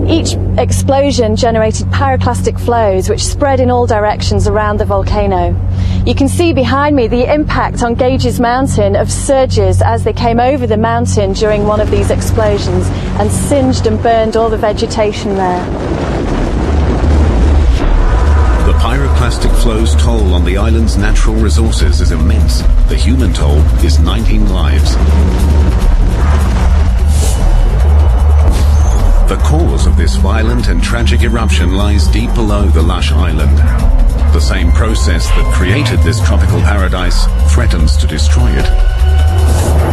Each explosion generated pyroclastic flows which spread in all directions around the volcano. You can see behind me the impact on Gage's Mountain of surges as they came over the mountain during one of these explosions and singed and burned all the vegetation there. The pyroclastic flow's toll on the island's natural resources is immense. The human toll is 19 lives. The cause of this violent and tragic eruption lies deep below the lush island. The same process that created this tropical paradise threatens to destroy it.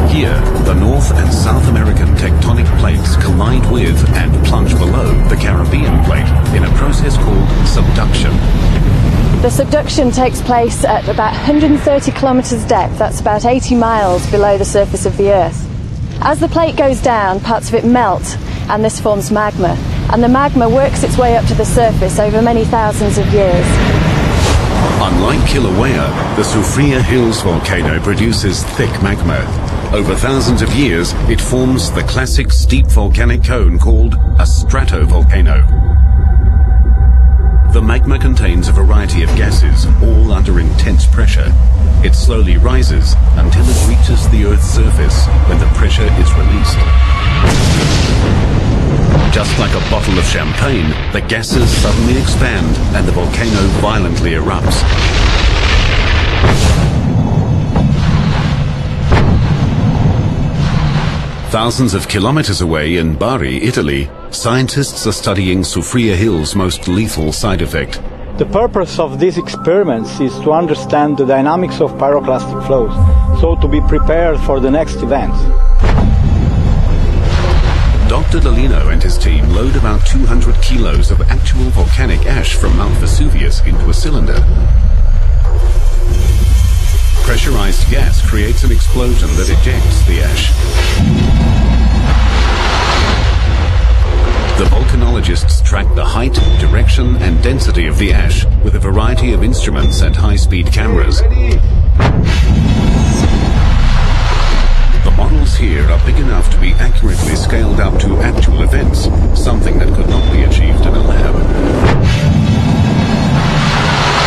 Here, the North and South American tectonic plates collide with and plunge below the Caribbean plate in a process called subduction. The subduction takes place at about 130 kilometers depth, that's about 80 miles below the surface of the Earth. As the plate goes down, parts of it melt, and this forms magma. And the magma works its way up to the surface over many thousands of years. Unlike Kilauea, the Soufriere Hills volcano produces thick magma. Over thousands of years, it forms the classic steep volcanic cone called a stratovolcano. The magma contains a variety of gases, all under intense pressure. It slowly rises until it reaches the Earth's surface when the pressure is released. Just like a bottle of champagne, the gases suddenly expand and the volcano violently erupts. Thousands of kilometers away in Bari, Italy, scientists are studying Soufriere Hill's most lethal side effect. The purpose of these experiments is to understand the dynamics of pyroclastic flows, so to be prepared for the next events. Dr. Dolino and his team load about 200 kilos of actual volcanic ash from Mount Vesuvius into a cylinder. Pressurized gas creates an explosion that ejects the ash. The volcanologists track the height, direction and density of the ash with a variety of instruments and high-speed cameras. The models here are big enough to be accurately scaled up to actual events, something that could not be achieved in a lab.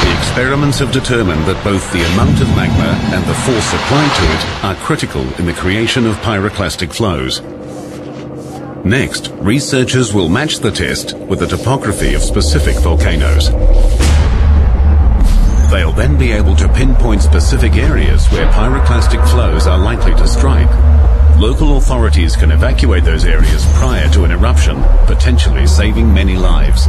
The experiments have determined that both the amount of magma and the force applied to it are critical in the creation of pyroclastic flows. Next, researchers will match the test with the topography of specific volcanoes. They'll then be able to pinpoint specific areas where pyroclastic flows are likely to strike. Local authorities can evacuate those areas prior to an eruption, potentially saving many lives.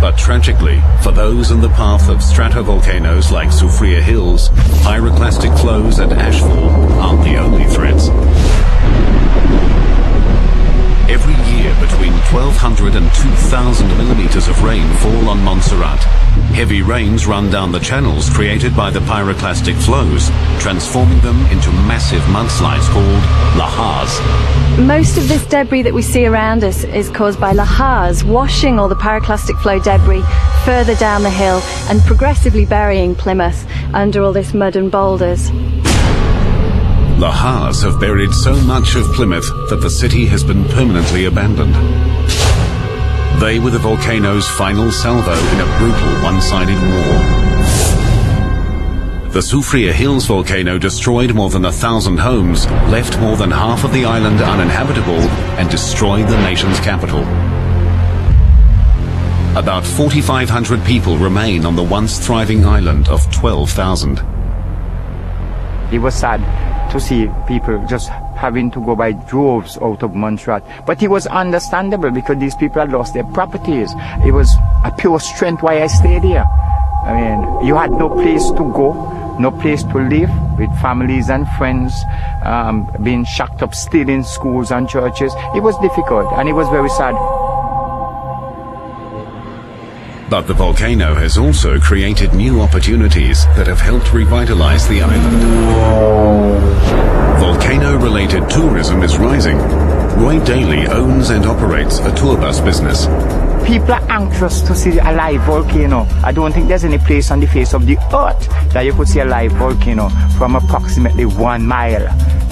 But tragically, for those in the path of stratovolcanoes like Soufriere Hills, pyroclastic flows and ashfall aren't the only threats. Every year, between 1,200 and 2,000 millimeters of rain fall on Montserrat. Heavy rains run down the channels created by the pyroclastic flows, transforming them into massive mudslides called lahars. Most of this debris that we see around us is caused by lahars, washing all the pyroclastic flow debris further down the hill and progressively burying Plymouth under all this mud and boulders. Lahars have buried so much of Plymouth that the city has been permanently abandoned. They were the volcano's final salvo in a brutal one-sided war. The Soufriere Hills volcano destroyed more than 1,000 homes, left more than half of the island uninhabitable, and destroyed the nation's capital. About 4,500 people remain on the once thriving island of 12,000. It was sad to see people just having to go by droves out of Montserrat. But it was understandable because these people had lost their properties. It was a pure strength why I stayed here. I mean, you had no place to go, no place to live, with families and friends, being shacked up still in schools and churches. It was difficult and it was very sad. But the volcano has also created new opportunities that have helped revitalize the island. Volcano-related tourism is rising. Roy Daly owns and operates a tour bus business. People are anxious to see a live volcano. I don't think there's any place on the face of the earth that you could see a live volcano from approximately 1 mile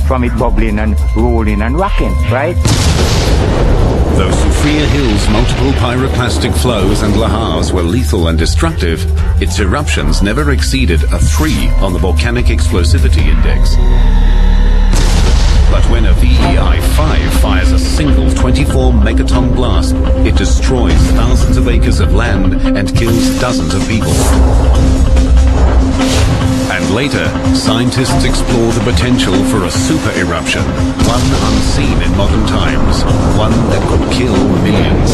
from it bubbling and rolling and rocking, right? Though Soufriere Soufriere Hill's multiple pyroclastic flows and lahars were lethal and destructive, its eruptions never exceeded a 3 on the Volcanic Explosivity Index. But when a VEI-5 fires a single 24 megaton blast, it destroys thousands of acres of land and kills dozens of people. And later, scientists explore the potential for a super eruption, one unseen in modern times, one that could kill millions.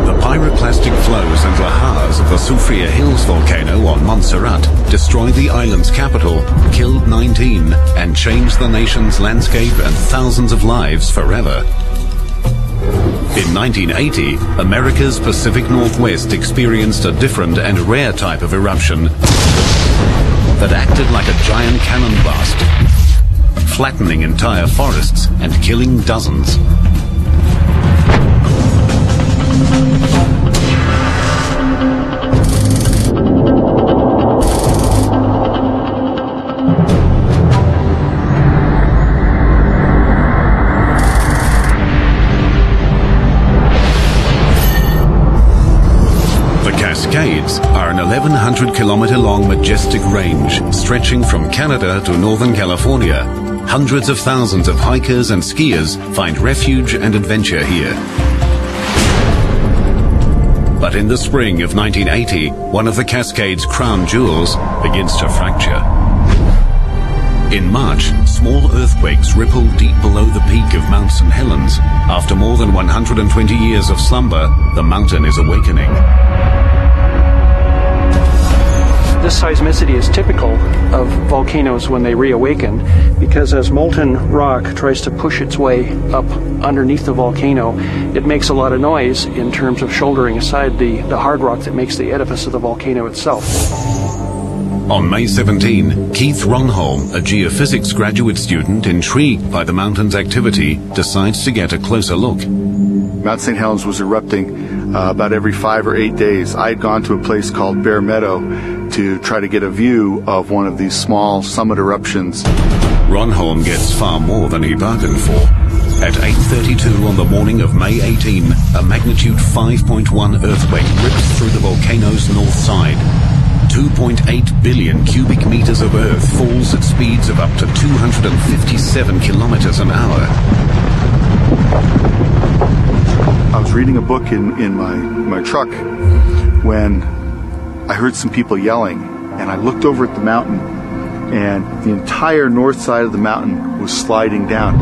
The pyroclastic flows and lahars of the Soufriere Hills volcano on Montserrat destroyed the island's capital, killed 19, and changed the nation's landscape and thousands of lives forever. In 1980, America's Pacific Northwest experienced a different and rare type of eruption that acted like a giant cannon blast, flattening entire forests and killing dozens. Cascades are an 1,100-kilometer-long majestic range stretching from Canada to Northern California. Hundreds of thousands of hikers and skiers find refuge and adventure here. But in the spring of 1980, one of the Cascades' crown jewels begins to fracture. In March, small earthquakes ripple deep below the peak of Mount St. Helens. After more than 120 years of slumber, the mountain is awakening. This seismicity is typical of volcanoes when they reawaken, because as molten rock tries to push its way up underneath the volcano, it makes a lot of noise in terms of shouldering aside the hard rock that makes the edifice of the volcano itself. On May 17, Keith Ronholm, a geophysics graduate student intrigued by the mountain's activity, decides to get a closer look. Mount St. Helens was erupting about every 5 or 8 days. I had gone to a place called Bear Meadow to try to get a view of one of these small summit eruptions. Ronholm gets far more than he bargained for. At 8:32 on the morning of May 18, a magnitude 5.1 earthquake rips through the volcano's north side. 2.8 billion cubic meters of earth falls at speeds of up to 257 kilometers an hour. I was reading a book in my truck when I heard some people yelling, and I looked over at the mountain, and the entire north side of the mountain was sliding down.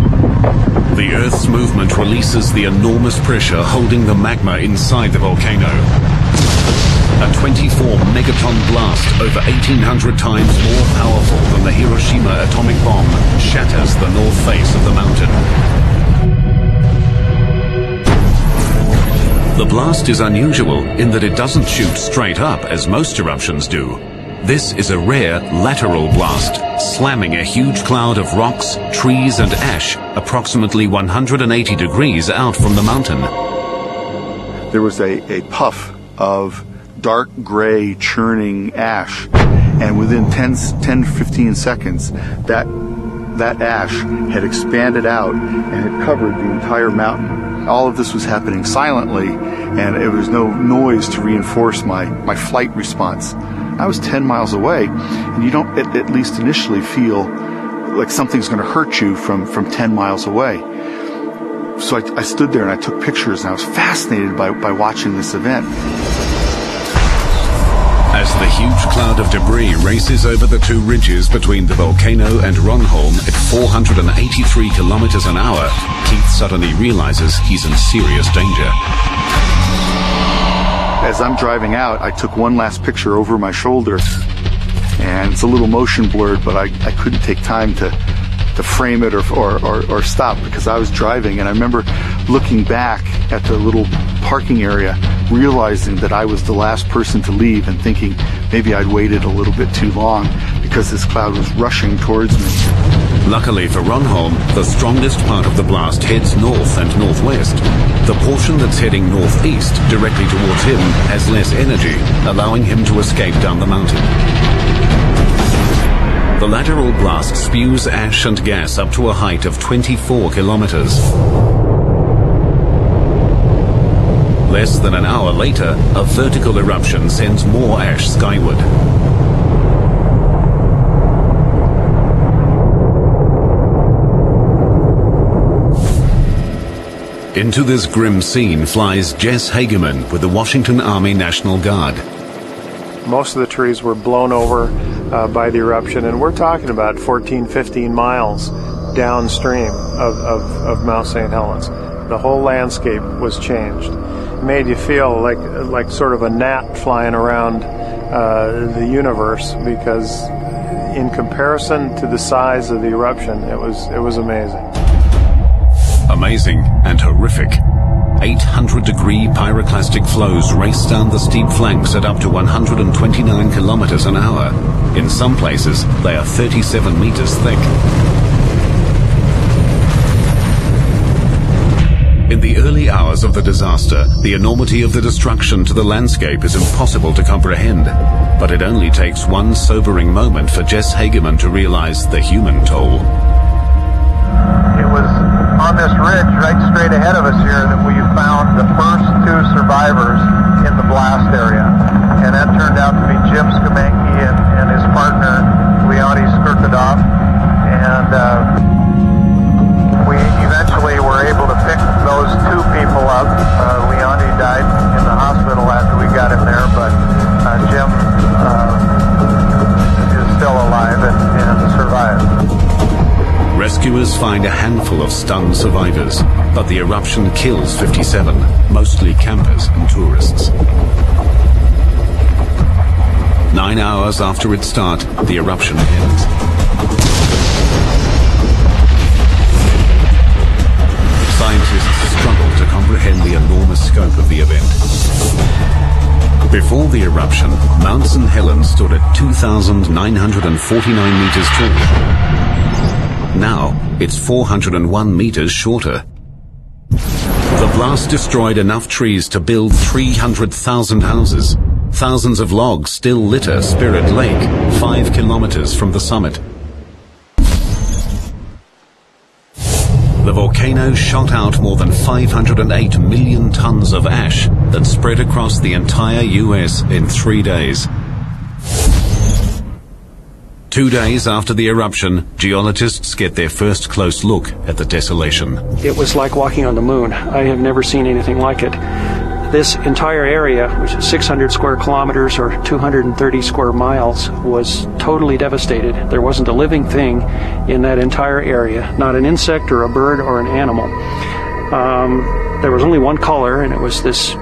The Earth's movement releases the enormous pressure holding the magma inside the volcano. A 24 megaton blast, over 1,800 times more powerful than the Hiroshima atomic bomb, shatters the north face of the mountain. The blast is unusual in that it doesn't shoot straight up as most eruptions do. This is a rare lateral blast, slamming a huge cloud of rocks, trees and ash approximately 180 degrees out from the mountain. There was a puff of dark gray churning ash, and within 10-15 seconds that ash had expanded out and had covered the entire mountain. All of this was happening silently, and there was no noise to reinforce my flight response. I was 10 miles away, and you don't at least initially feel like something's going to hurt you from 10 miles away. So I stood there and I took pictures, and I was fascinated by watching this event. As the huge cloud of debris races over the two ridges between the volcano and Ronholm at 483 kilometers an hour, Keith suddenly realizes he's in serious danger. As I'm driving out, I took one last picture over my shoulder, and it's a little motion blurred, but I couldn't take time to frame it or stop, because I was driving, and I remember looking back at the little parking area, realizing that I was the last person to leave, and thinking maybe I'd waited a little bit too long because this cloud was rushing towards me. Luckily for Ronholm, the strongest part of the blast heads north and northwest. The portion that's heading northeast, directly towards him, has less energy, allowing him to escape down the mountain. The lateral blast spews ash and gas up to a height of 24 kilometers. Less than an hour later, a vertical eruption sends more ash skyward. Into this grim scene flies Jess Hageman with the Washington Army National Guard. Most of the trees were blown over by the eruption, and we're talking about 14, 15 miles downstream of Mount St. Helens. The whole landscape was changed. It made you feel like sort of a gnat flying around the universe, because in comparison to the size of the eruption, it was amazing. Amazing and horrific. 800-degree pyroclastic flows race down the steep flanks at up to 129 kilometers an hour. In some places, they are 37 meters thick. In the early hours of the disaster, the enormity of the destruction to the landscape is impossible to comprehend. But it only takes one sobering moment for Jess Hageman to realize the human toll. It was on this ridge right straight ahead of us here that we found the first two survivors in the blast area. And that turned out to be Jim Skamanki and his partner, Leonti Skirkadov. And we eventually were able to pick those two people up. Leonti died in the hospital after we got him there, but Jim is still alive and survived. Rescuers find a handful of stunned survivors, but the eruption kills 57, mostly campers and tourists. 9 hours after its start, the eruption ends. Scientists struggle to comprehend the enormous scope of the event. Before the eruption, Mount St. Helens stood at 2,949 meters tall. Now, it's 401 meters shorter. The blast destroyed enough trees to build 300,000 houses. Thousands of logs still litter Spirit Lake, 5 kilometers from the summit. The volcano shot out more than 508 million tons of ash that spread across the entire US in 3 days. 2 days after the eruption, geologists get their first close look at the desolation. It was like walking on the moon. I have never seen anything like it. This entire area, which is 600 square kilometers or 230 square miles, was totally devastated. There wasn't a living thing in that entire area, not an insect or a bird or an animal. There was only one color, and it was this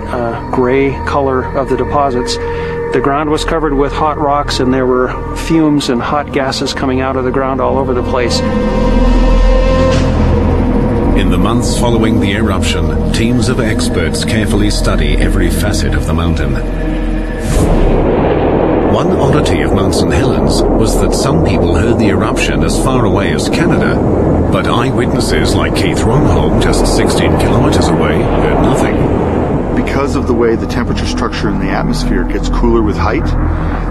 gray color of the deposits. The ground was covered with hot rocks, and there were fumes and hot gases coming out of the ground all over the place. In the months following the eruption, teams of experts carefully study every facet of the mountain. One oddity of Mount St. Helens was that some people heard the eruption as far away as Canada, but eyewitnesses like Keith Ronholm, just 16 kilometers away, heard nothing. Because of the way the temperature structure in the atmosphere gets cooler with height,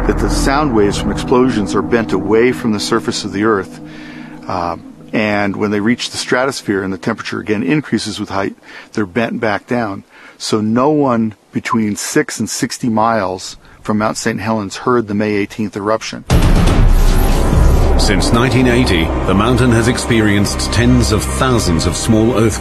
that the sound waves from explosions are bent away from the surface of the Earth. And when they reach the stratosphere and the temperature again increases with height, they're bent back down. So no one between 6 and 60 miles from Mount St. Helens heard the May 18th eruption. Since 1980, the mountain has experienced tens of thousands of small earthquakes.